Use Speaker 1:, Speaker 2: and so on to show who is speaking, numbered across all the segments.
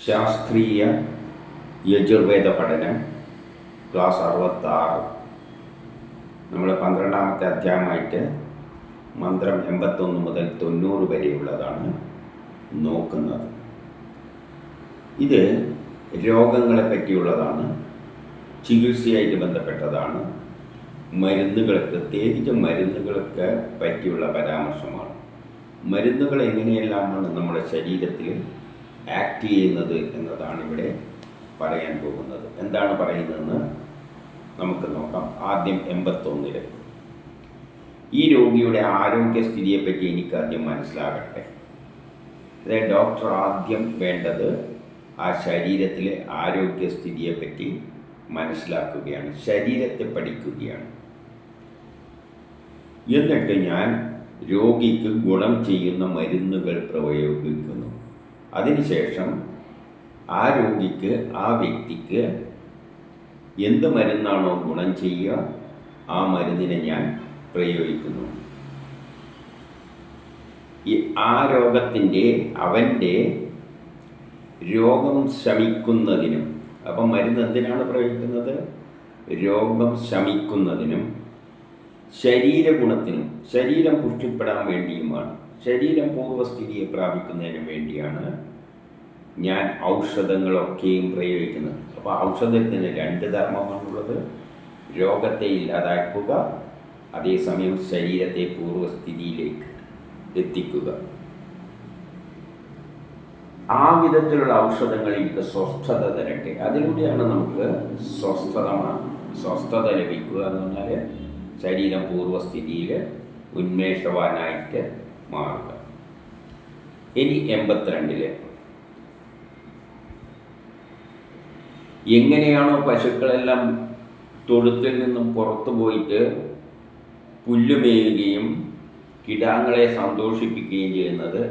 Speaker 1: ശാസ്ത്രീയ യജുർവേദ പഠനം ക്ലാസ് 66. നമ്മൾ 12ാമത്തെ അധ്യായമായിട്ട് മന്ത്രം 81 മുതൽ 90 വരെയുള്ളതാണ് നോക്കുന്നത്. ഇത് രോഗങ്ങളെ പറ്റിയുള്ളതാണ്, ചികിത്സയായിട്ട് ബന്ധപ്പെട്ടതാണ്, മരുന്നുകൾ, പ്രത്യേകിച്ച് മരുന്നുകളൊക്കെ പറ്റിയുള്ള പരാമർശമാണ്. മരുന്നുകൾ എങ്ങനെയെല്ലാമാണ് നമ്മുടെ ശരീരത്തിൽ ആക്ട് ചെയ്യുന്നത് എന്നതാണ് ഇവിടെ പറയാൻ പോകുന്നത്. എന്താണ് പറയുന്നതെന്ന് നമുക്ക് നോക്കാം. ആദ്യം 81. ഈ രോഗിയുടെ ആരോഗ്യസ്ഥിതിയെപ്പറ്റി എനിക്കാദ്യം മനസ്സിലാകട്ടെ. അതായത് ഡോക്ടർ ആദ്യം വേണ്ടത് ആ ശരീരത്തിലെ ആരോഗ്യസ്ഥിതിയെപ്പറ്റി മനസ്സിലാക്കുകയാണ്, ശരീരത്തെ പഠിക്കുകയാണ്. എന്നിട്ട് ഞാൻ രോഗിക്ക് ഗുണം ചെയ്യുന്ന മരുന്നുകൾ പ്രയോഗിക്കുന്നു. അതിനുശേഷം ആ രോഗിക്ക്, ആ വ്യക്തിക്ക് എന്ത് മരുന്നാണോ ഗുണം ചെയ്യുക ആ മരുന്നിനെ ഞാൻ പ്രയോഗിക്കുന്നു. ആ രോഗത്തിൻ്റെ, അവൻ്റെ രോഗം ശമിക്കുന്നതിനും, അപ്പം മരുന്ന് എന്തിനാണ് പ്രയോഗിക്കുന്നത്? രോഗം ശമിക്കുന്നതിനും ശരീരഗുണത്തിനും, ശരീരം പുഷ്ടിപ്പെടാൻ വേണ്ടിയുമാണ്, ശരീരം പൂർവ്വസ്ഥിതിയെ പ്രാപിക്കുന്നതിന് വേണ്ടിയാണ് ഞാൻ ഔഷധങ്ങളൊക്കെയും പ്രയോഗിക്കുന്നത്. അപ്പോൾ ഔഷധത്തിന് 2 ധർമ്മമാണുള്ളത്: രോഗത്തെ ഇല്ലാതാക്കുക, അതേസമയം ശരീരത്തെ പൂർവ്വസ്ഥിതിയിലേക്ക് എത്തിക്കുക. ആ വിധത്തിലുള്ള ഔഷധങ്ങൾ എനിക്ക് സ്വസ്ഥത തരട്ടെ. അതിലൂടെയാണ് നമുക്ക് സ്വസ്ഥത ലഭിക്കുക എന്ന് പറഞ്ഞാൽ ശരീരം പൂർവ്വസ്ഥിതിയിൽ ഉന്മേഷവാനായിട്ട് മാറുക. ഇനി 82. എങ്ങനെയാണോ പശുക്കളെല്ലാം തൊഴുത്തിൽ നിന്നും പുറത്തു പോയിട്ട് പുല്ലുമേയുകയും കിടാങ്ങളെ സന്തോഷിപ്പിക്കുകയും ചെയ്യുന്നത്,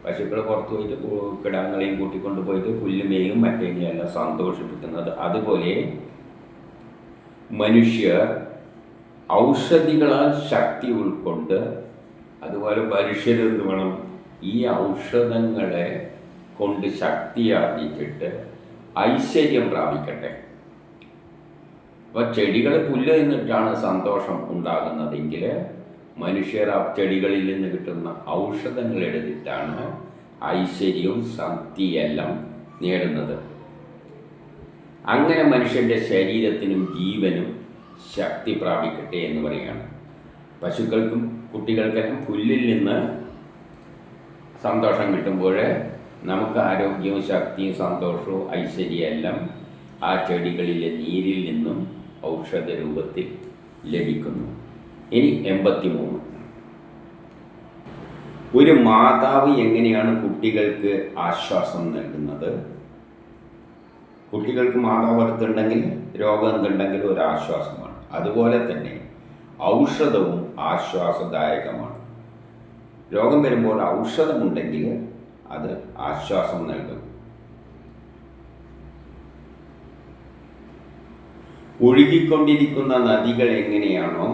Speaker 1: പശുക്കൾ പുറത്തു പോയിട്ട് കിടാങ്ങളെയും കൂട്ടിക്കൊണ്ട് പോയിട്ട് പുല്ലുമേയും മറ്റേനെയെല്ലാം സന്തോഷിപ്പിക്കുന്നത്, അതുപോലെ മനുഷ്യർ ഔഷധികളാൽ ശക്തി ഉൾക്കൊണ്ട്, അതുപോലെ മനുഷ്യരെന്ത് വേണം, ഈ ഔഷധങ്ങളെ കൊണ്ട് ശക്തിയാർജിച്ചിട്ട് ഐശ്വര്യം പ്രാപിക്കട്ടെ. അപ്പോൾ ചെടികൾ പുല്ല് നിന്നിട്ടാണ് സന്തോഷം ഉണ്ടാകുന്നതെങ്കിൽ മനുഷ്യർ ആ ചെടികളിൽ നിന്ന് കിട്ടുന്ന ഔഷധങ്ങൾ എടുത്തിട്ടാണ് ഐശ്വര്യവും ശക്തിയെല്ലാം നേടുന്നത്. അങ്ങനെ മനുഷ്യൻ്റെ ശരീരത്തിനും ജീവനും ശക്തി പ്രാപിക്കട്ടെ എന്ന് പറയുകയാണ്. പശുക്കൾക്കും കുട്ടികൾക്കെല്ലാം പുല്ലിൽ നിന്ന് സന്തോഷം കിട്ടുമ്പോൾ നമുക്ക് ആരോഗ്യവും ശക്തിയും സന്തോഷവും ഐശ്വര്യമെല്ലാം ആ ചെടികളിലെ നീരിൽ നിന്നും ഔഷധ രൂപത്തിൽ ലഭിക്കുന്നു. ഇനി 83. ഒരു മാതാവ് എങ്ങനെയാണ് കുട്ടികൾക്ക് ആശ്വാസം നൽകുന്നത്? കുട്ടികൾക്ക് മാതാവ് അടുത്തുണ്ടെങ്കിൽ രോഗം എന്തുണ്ടെങ്കിലും ഒരു ആശ്വാസമാണ്. അതുപോലെ തന്നെ ഔഷധവും ആശ്വാസദായകമാണ്. രോഗം വരുമ്പോൾ ഔഷധമുണ്ടെങ്കിൽ അത് ആശ്വാസം നൽകും. ഒഴുകിക്കൊണ്ടിരിക്കുന്ന നദികൾ എങ്ങനെയാണോ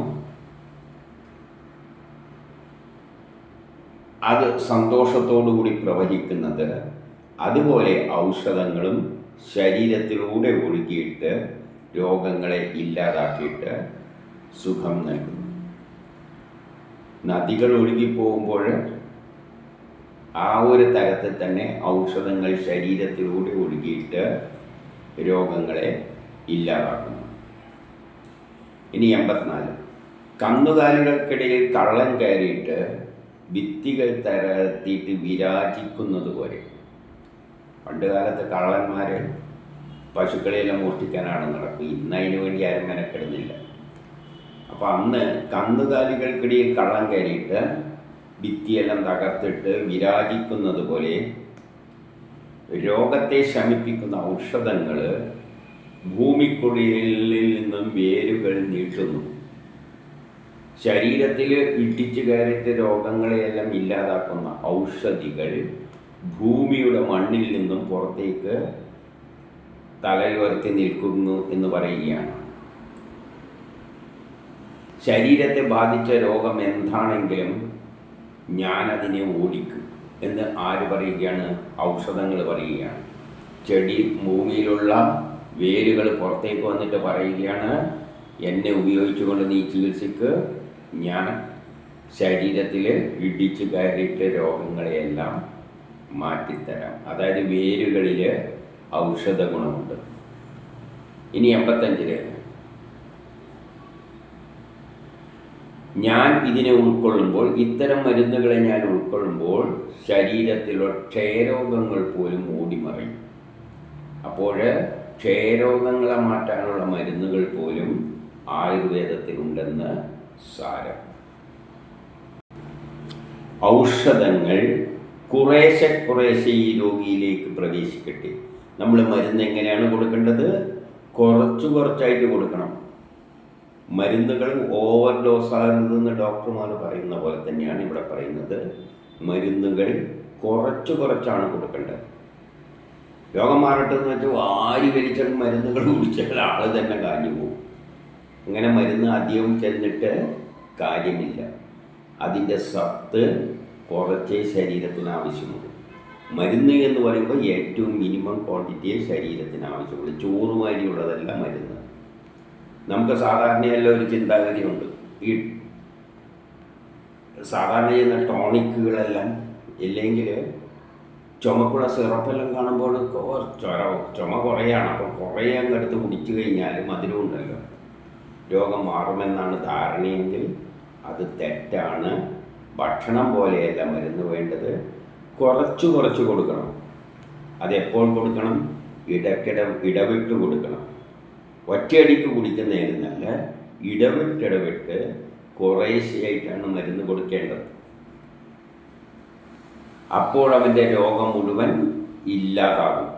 Speaker 1: അത് സന്തോഷത്തോടുകൂടി പ്രവഹിക്കുന്നത്, അതുപോലെ ഔഷധങ്ങളും ശരീരത്തിലൂടെ ഒഴുകിയിട്ട് രോഗങ്ങളെ ഇല്ലാതാക്കിയിട്ട് സുഖം നൽകുന്നു. നദികൾ ഒഴുകിപ്പോകുമ്പോൾ ആ ഒരു തരത്തിൽ തന്നെ ഔഷധങ്ങൾ ശരീരത്തിലൂടെ ഒഴുകിയിട്ട് രോഗങ്ങളെ ഇല്ലാതാക്കുന്നു. ഇനി 84. കന്നുകാലികൾക്കിടയിൽ കള്ളൻ കയറിയിട്ട് ഭിത്തികൾ തരത്തിയിട്ട് വിരാജിക്കുന്നത് പോലെ. പണ്ട് കാലത്ത് കള്ളന്മാർ പശുക്കളെയെല്ലാം മോഷ്ടിക്കാനാണ് നടക്കുക. ഇന്ന് അതിനു വേണ്ടി ആരും മെനക്കെടുന്നില്ല. അപ്പോൾ അന്ന് കന്നുകാലികൾക്കിടയിൽ കള്ളൻ കയറിയിട്ട് ഭിത്തിയെല്ലാം തകർത്തിട്ട് വിരാജിക്കുന്നത് പോലെ രോഗത്തെ ശമിപ്പിക്കുന്ന ഔഷധങ്ങൾ ഭൂമിക്കുള്ളിൽ നിന്നും വേരുകൾ നീട്ടുന്നു. ശരീരത്തിൽ ഇടിച്ചു കയറിയിട്ട് രോഗങ്ങളെയെല്ലാം ഇല്ലാതാക്കുന്ന ഔഷധികൾ ഭൂമിയുടെ മണ്ണിൽ നിന്നും പുറത്തേക്ക് തലയുയർത്തി നിൽക്കുന്നു എന്ന് പറയുകയാണ്. ശരീരത്തെ ബാധിച്ച രോഗം എന്താണെങ്കിലും ഞാനതിനെ ഓടിക്കും എന്ന് ആര് പറയുകയാണ്? ഔഷധങ്ങൾ പറയുകയാണ്. ചെടി ഭൂമിയിലുള്ള വേരുകൾ പുറത്തേക്ക് വന്നിട്ട് പറയുകയാണ്, എന്നെ ഉപയോഗിച്ചുകൊണ്ട് നീ ചികിത്സിക്ക്, ഞാൻ ശരീരത്തിൽ ഇടിച്ചു കയറിയിട്ട് രോഗങ്ങളെയെല്ലാം മാറ്റിത്തരാം. അതായത് വേരുകളിൽ ഔഷധ ഗുണമുണ്ട്. ഇനി 85 ഞാൻ ഇതിനെ ഉൾക്കൊള്ളുമ്പോൾ, ഇത്തരം മരുന്നുകളെ ഞാൻ ഉൾക്കൊള്ളുമ്പോൾ ശരീരത്തിലുള്ള ക്ഷയരോഗങ്ങൾ പോലും ഓടിമറയും. അപ്പോൾ ക്ഷയരോഗങ്ങളെ മാറ്റാനുള്ള മരുന്നുകൾ പോലും ആയുർവേദത്തിലുണ്ടെന്ന് സാരം. ഔഷധങ്ങൾ കുറേശ്ശെ ഈ രോഗിയിലേക്ക് പ്രവേശിക്കട്ടെ. നമ്മൾ മരുന്ന് എങ്ങനെയാണ് കൊടുക്കേണ്ടത്? കുറച്ചായിട്ട് കൊടുക്കണം. മരുന്നുകൾ ഓവർ ഡോസ് ആകരുതെന്ന് ഡോക്ടർമാർ പറയുന്ന പോലെ തന്നെയാണ് ഇവിടെ പറയുന്നത്. മരുന്നുകൾ കുറച്ചാണ് കൊടുക്കേണ്ടത്. രോഗം മാറട്ടെന്ന് വെച്ചാൽ വാരി വലിച്ച മരുന്നുകൾ കുടിച്ചാൽ ആൾ തന്നെ കാഞ്ഞു പോകും. അങ്ങനെ മരുന്ന് അധികം ചെന്നിട്ട് കാര്യമില്ല. അതിൻ്റെ സത്ത് കുറച്ചേ ശരീരത്തിന് ആവശ്യമുള്ളൂ. മരുന്ന് എന്ന് പറയുമ്പോൾ ഏറ്റവും മിനിമം ക്വാണ്ടിറ്റിയെ ശരീരത്തിന് ആവശ്യമുള്ളൂ. ചോറുമാരിയുള്ളതല്ല മരുന്ന്. നമുക്ക് സാധാരണയല്ല ഒരു ചിന്താഗതിയുണ്ട്. ഈ സാധാരണ ചെയ്യുന്ന ടോണിക്കുകളെല്ലാം ഇല്ലെങ്കിൽ ചുമക്കുള്ള സിറപ്പെല്ലാം കാണുമ്പോൾ ചുമ കുറയാണ്, അപ്പോൾ കുറേ അങ്ങെടുത്ത് കുടിച്ചു കഴിഞ്ഞാൽ മധുരം ഉണ്ടല്ലോ, രോഗം മാറുമെന്നാണ് ധാരണയെങ്കിൽ അത് തെറ്റാണ്. ഭക്ഷണം പോലെയല്ല മരുന്ന് വേണ്ടത്. കുറച്ച് കൊടുക്കണം. അതെപ്പോൾ കൊടുക്കണം? ഇടവിട്ട് കൊടുക്കണം. ഒറ്റയടിക്ക് കുടിക്കുന്നതിനല്ല, ഇടവിട്ട് കുറേശ്ശെയായിട്ടാണ് മരുന്ന് കൊടുക്കേണ്ടത്. അപ്പോൾ അവൻ്റെ രോഗം മുഴുവൻ ഇല്ലാതാകും.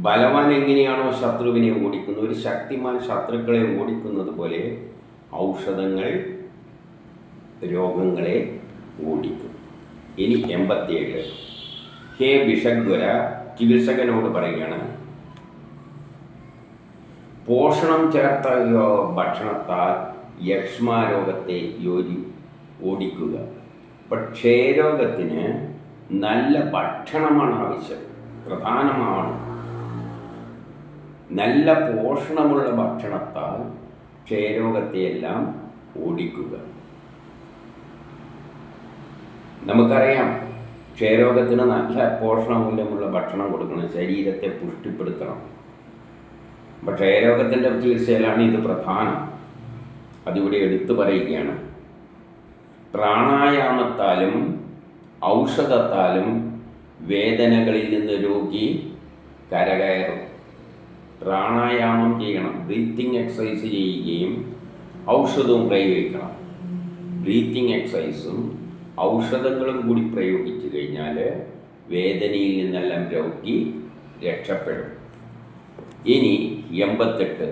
Speaker 1: ബലവാൻ എങ്ങനെയാണോ ശത്രുവിനെ ഓടിക്കുന്നത്, ഒരു ശക്തിമാൻ ശത്രുക്കളെ ഓടിക്കുന്നത് പോലെ ഔഷധങ്ങൾ രോഗങ്ങളെ ഓടിക്കും. ഇനി 87. ഹേ വിഷഗ്വര, ചികിത്സകനോട് പറയുകയാണ്, പോഷണം ചേർത്ത ഭക്ഷണത്താൽ യക്ഷ്മാരോഗത്തെ ഓടിക്കുക. അപ്പം ക്ഷയരോഗത്തിന് നല്ല ഭക്ഷണമാണ് ആവശ്യം, പ്രധാനമാണ്. നല്ല പോഷണമുള്ള ഭക്ഷണത്താൽ ക്ഷയരോഗത്തെയെല്ലാം ഓടിക്കുക. നമുക്കറിയാം, ക്ഷയരോഗത്തിന് നല്ല പോഷണമൂല്യമുള്ള ഭക്ഷണം കൊടുക്കണം, ശരീരത്തെ പുഷ്ടിപ്പെടുത്തണം. അപ്പം ക്ഷയരോഗത്തിൻ്റെ ചികിത്സയിലാണ് ഇത് പ്രധാനം. അതിവിടെ എടുത്തു പറയുകയാണ്. പ്രാണായാമത്താലും ഔഷധത്താലും വേദനകളിൽ നിന്ന് രോഗി കരകയറും. പ്രാണായാമം ചെയ്യണം, ബ്രീത്തിങ് എക്സസൈസ് ചെയ്യുകയും ഔഷധവും പ്രയോഗിക്കണം. ബ്രീത്തിങ് എക്സസൈസും ഔഷധങ്ങളും കൂടി പ്രയോഗിച്ചു കഴിഞ്ഞാൽ വേദനയിൽ നിന്നെല്ലാം രോഗി രക്ഷപ്പെടും. ഇനി 88.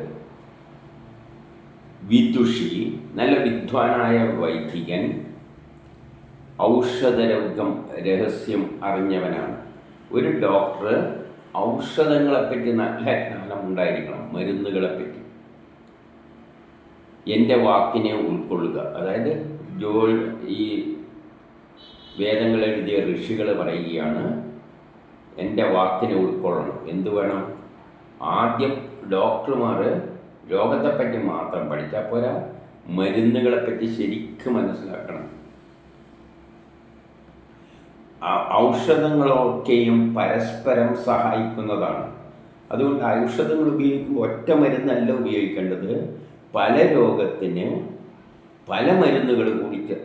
Speaker 1: വിദുഷി, നല്ല വിദ്വാനായ വൈദികൻ ഔഷധരോഗം രഹസ്യം അറിഞ്ഞവനാണ്. ഒരു ഡോക്ടർ ഔഷധങ്ങളെപ്പറ്റി നല്ല ജ്ഞാനം ഉണ്ടായിരിക്കണം, മരുന്നുകളെപ്പറ്റി. എൻ്റെ വാക്കിനെ ഉൾക്കൊള്ളുക. അതായത് ഈ വേദങ്ങൾ എഴുതിയ ഋഷികൾ പറയുകയാണ്, എൻ്റെ വാക്കിനെ ഉൾക്കൊള്ളണം. എന്തു വേണം? ആദ്യം ഡോക്ടർമാർ രോഗത്തെപ്പറ്റി മാത്രം പഠിച്ചാൽ പോരാ, മരുന്നുകളെപ്പറ്റി ശരിക്കും മനസ്സിലാക്കണം. ഔഷധങ്ങളൊക്കെയും പരസ്പരം സഹായിക്കുന്നതാണ്. അതുകൊണ്ട് ഔഷധങ്ങൾ ഉപയോഗിക്കുമ്പോൾ ഒറ്റ മരുന്നല്ല ഉപയോഗിക്കേണ്ടത്. പല രോഗത്തിന് പല മരുന്നുകൾ കുടിക്കുക.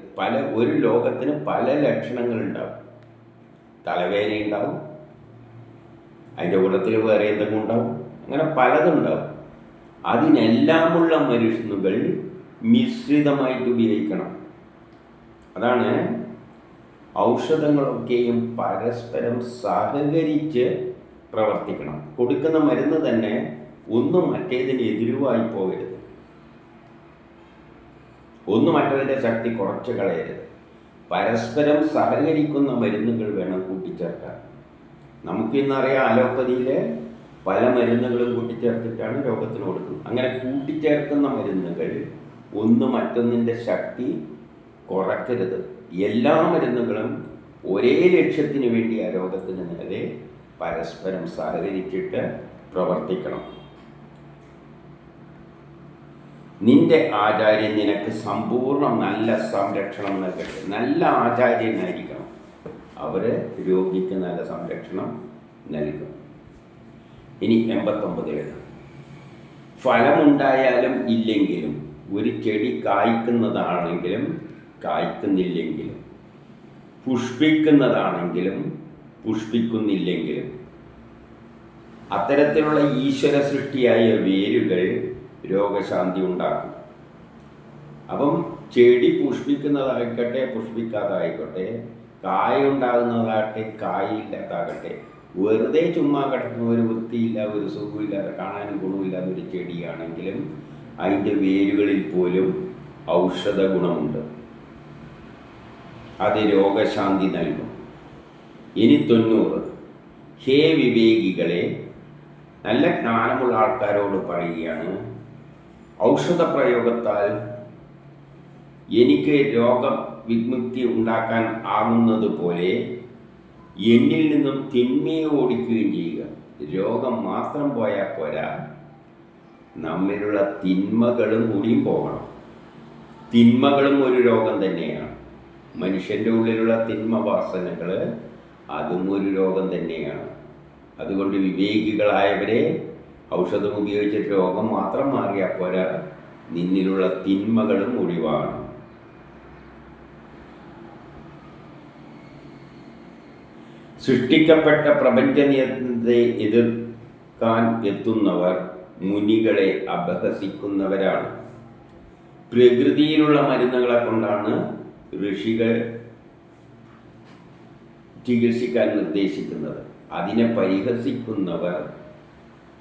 Speaker 1: ഒരു രോഗത്തിന് പല ലക്ഷണങ്ങളുണ്ടാവും. തലവേദന ഉണ്ടാവും, അതിൻ്റെ കൂട്ടത്തിൽ വേറെ എന്തെങ്കിലും ഉണ്ടാവും, അങ്ങനെ പലതുണ്ടാവും. അതിനെല്ലാമുള്ള മരുന്നുകൾ മിശ്രിതമായിട്ട് ഉപയോഗിക്കണം. അതാണ് ഔഷധങ്ങളൊക്കെയും പരസ്പരം സഹകരിച്ച് പ്രവർത്തിക്കണം. കൊടുക്കുന്ന മരുന്ന് തന്നെ ഒന്നും മറ്റേതിന് എതിരുവായി പോകരുത്. ഒന്നും മറ്റതിൻ്റെ ശക്തി കുറച്ച് കളയരുത്. പരസ്പരം സഹകരിക്കുന്ന മരുന്നുകൾ വേണം കൂട്ടിച്ചേർക്കാൻ. നമുക്കിന്നറിയാം, അലോപ്പതിയിൽ പല മരുന്നുകളും കൂട്ടിച്ചേർത്തിട്ടാണ് രോഗത്തിന് കൊടുക്കുന്നത്. അങ്ങനെ കൂട്ടിച്ചേർക്കുന്ന മരുന്നുകൾ ഒന്ന് മറ്റൊന്നിൻ്റെ ശക്തി കുറയ്ക്കരുത്. എല്ലാ മരുന്നുകളും ഒരേ ലക്ഷ്യത്തിന് വേണ്ടി ആ രോഗത്തിന് നേരെ പരസ്പരം സഹകരിച്ചിട്ട് പ്രവർത്തിക്കണം. നിന്റെ ആചാര്യൻ നിനക്ക് സമ്പൂർണ്ണ നല്ല സംരക്ഷണം നൽകട്ടെ. നല്ല ആചാര്യനായിരിക്കണം. അവർ രോഗിക്ക് നല്ല സംരക്ഷണം നൽകും. ഇനി 89 ഫലമുണ്ടായാലും ഇല്ലെങ്കിലും, ഒരു ചെടി കായ്ക്കുന്നതാണെങ്കിലും കായ്ക്കുന്നില്ലെങ്കിലും, പുഷ്പിക്കുന്നതാണെങ്കിലും പുഷ്പിക്കുന്നില്ലെങ്കിലും, അത്തരത്തിലുള്ള ഈശ്വര സൃഷ്ടിയായ വേരുകൾ രോഗശാന്തി ഉണ്ടാക്കും. അപ്പം ചെടി പുഷ്പിക്കുന്നതായിക്കോട്ടെ പുഷ്പിക്കാതായിക്കോട്ടെ, കായ ഉണ്ടാകുന്നതാകട്ടെ കായില്ലാതാകട്ടെ, വെറുതെ ചുമ്മാ കിടക്കുന്ന ഒരു വൃത്തിയില്ല, ഒരു സുഖമില്ലാതെ, കാണാനും ഗുണമില്ലാത്തൊരു ചെടിയാണെങ്കിലും അതിൻ്റെ വേരുകളിൽ പോലും ഔഷധ ഗുണമുണ്ട്. അത് രോഗശാന്തി നൽകും. ഇനി 90 ഹേ വിവേകികളെ, നല്ല ജ്ഞാനമുള്ള ആൾക്കാരോട് പറയുകയാണ്, ഔഷധ പ്രയോഗത്താൽ എനിക്ക് രോഗവിമുക്തി ഉണ്ടാക്കാൻ ആകുന്നത് പോലെ എന്നിൽ നിന്നും തിന്മയെ ഓടിക്കുകയും ചെയ്യുക. രോഗം മാത്രം പോയാൽ പോരാ, നമ്മിലുള്ള തിന്മകളും കൂടിയും പോകണം. തിന്മകളും ഒരു രോഗം തന്നെയാണ്. മനുഷ്യൻ്റെ ഉള്ളിലുള്ള തിന്മ വാസനകൾ അതും ഒരു രോഗം തന്നെയാണ്. അതുകൊണ്ട് വിവേകികളായവരെ, ഔഷധം ഉപയോഗിച്ച് രോഗം മാത്രം മാറിയാൽ പോരാ, നിന്നിലുള്ള തിന്മകളും ഒഴിവാകണം. സൃഷ്ടിക്കപ്പെട്ട പ്രപഞ്ചനിയന്ത്രണത്തെ എതിർക്കാൻ എത്തുന്നവർ മുനികളെ അപഹസിക്കുന്നവരാണ്. പ്രകൃതിയിലുള്ള മരുന്നുകളെ കൊണ്ടാണ് ഋഷികൾ ചികിത്സിക്കാൻ നിർദ്ദേശിക്കുന്നത്. അതിനെ പരിഹസിക്കുന്നവർ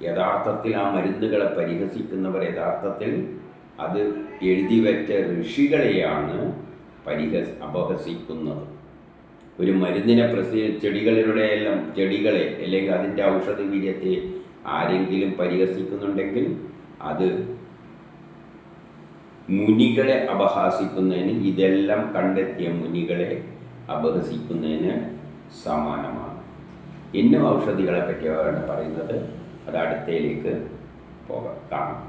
Speaker 1: യഥാർത്ഥത്തിൽ, ആ മരുന്നുകളെ പരിഹസിക്കുന്നവർ യഥാർത്ഥത്തിൽ അത് എഴുതി വെച്ച ഋഷികളെയാണ് അപഹസിക്കുന്നത്. ഒരു മരുന്നിനെ ചെടികളെ അല്ലെങ്കിൽ അതിൻ്റെ ഔഷധ വീര്യത്തെ ആരെങ്കിലും പരിഹസിക്കുന്നുണ്ടെങ്കിൽ അത് മുനികളെ അപഹാസിക്കുന്നതിന്, ഇതെല്ലാം കണ്ടെത്തിയ മുനികളെ അപഹസിക്കുന്നതിന് സമാനമാണ്. ഇന്നും ഔഷധികളെ പറ്റിയാണ് പറയുന്നത്. അത് അടുത്തയിലേക്ക് കാണാം.